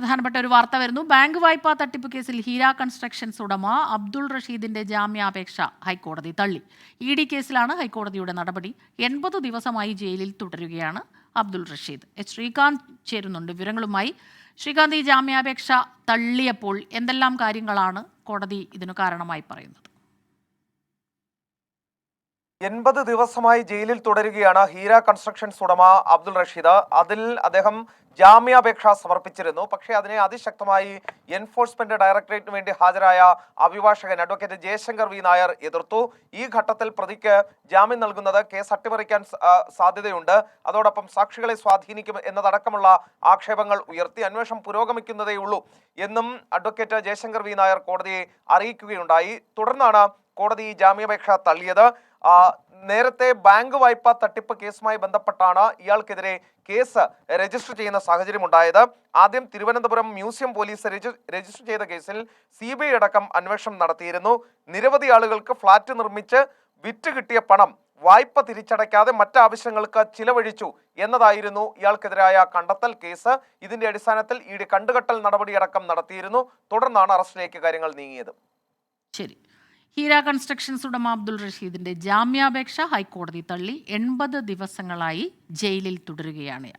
പ്രധാനപ്പെട്ട ഒരു വാർത്ത വരുന്നു. ബാങ്ക് വായ്പാ തട്ടിപ്പ് കേസിൽ ഹീര കൺസ്ട്രക്ഷൻസ് ഉടമ അബ്ദുൾ റഷീദിന്റെ ജാമ്യാപേക്ഷ ഹൈക്കോടതി തള്ളി. ഇ.ഡി കേസിലാണ് ഹൈക്കോടതിയുടെ നടപടി. 80 ദിവസമായി ജയിലിൽ തുടരുകയാണ് അബ്ദുൾ റഷീദ്. ശ്രീകാന്ത് ചേരുന്നുണ്ട് വിവരങ്ങളുമായി. ശ്രീകാന്ത്, ഈ ജാമ്യാപേക്ഷ തള്ളിയപ്പോൾ എന്തെല്ലാം കാര്യങ്ങളാണ് കോടതി ഇതിനു കാരണമായി പറയുന്നത്? 80 ദിവസമായി ജയിലിൽ തുടരുകയാണ് ഹീര കൺസ്ട്രക്ഷൻസ് ഉടമ അബ്ദുൾ റഷീദ്. അതിൽ അദ്ദേഹം ജാമ്യാപേക്ഷ സമർപ്പിച്ചിരുന്നു. പക്ഷേ അതിനെ അതിശക്തമായി എൻഫോഴ്സ്മെന്റ് ഡയറക്ടറേറ്റിന് വേണ്ടി ഹാജരായ അഭിഭാഷകൻ അഡ്വക്കേറ്റ് ജയശങ്കർ വി നായർ എതിർത്തു. ഈ ഘട്ടത്തിൽ പ്രതിക്ക് ജാമ്യം നൽകുന്നത് കേസ് അട്ടിമറിക്കാൻ സാധ്യതയുണ്ട്, അതോടൊപ്പം സാക്ഷികളെ സ്വാധീനിക്കും എന്നതടക്കമുള്ള ആക്ഷേപങ്ങൾ ഉയർത്തി. അന്വേഷണം പുരോഗമിക്കുന്നതേയുള്ളൂ എന്നും അഡ്വക്കേറ്റ് ജയശങ്കർ വി നായർ കോടതിയെ അറിയിക്കുകയുണ്ടായി. തുടർന്നാണ് കോടതി ഈ ജാമ്യാപേക്ഷ തള്ളിയത്. നേരത്തെ ബാങ്ക് വായ്പാ തട്ടിപ്പ് കേസുമായി ബന്ധപ്പെട്ടാണ് ഇയാൾക്കെതിരെ കേസ് രജിസ്റ്റർ ചെയ്യുന്ന സാഹചര്യം ഉണ്ടായത്. ആദ്യം തിരുവനന്തപുരം മ്യൂസിയം പോലീസ് രജിസ്റ്റർ ചെയ്ത കേസിൽ CBI അടക്കം അന്വേഷണം നടത്തിയിരുന്നു. നിരവധി ആളുകൾക്ക് ഫ്ളാറ്റ് നിർമ്മിച്ച് വിറ്റ് കിട്ടിയ പണം വായ്പ തിരിച്ചടയ്ക്കാതെ മറ്റാവശ്യങ്ങൾക്ക് ചിലവഴിച്ചു എന്നതായിരുന്നു ഇയാൾക്കെതിരായ കണ്ടെത്തൽ കേസ്. ഇതിന്റെ അടിസ്ഥാനത്തിൽ ED കണ്ടുകെട്ടൽ നടപടിയടക്കം നടത്തിയിരുന്നു. തുടർന്നാണ് അറസ്റ്റിലേക്ക് കാര്യങ്ങൾ നീങ്ങിയത്. ശരി. ഹീര കൺസ്ട്രക്ഷൻസ് ഉടമ അബ്ദുൾ റഷീദിന്റെ ജാമ്യാപേക്ഷ ഹൈക്കോടതി തള്ളി. 80 ദിവസങ്ങളായി ജയിലിൽ തുടരുകയാണ്.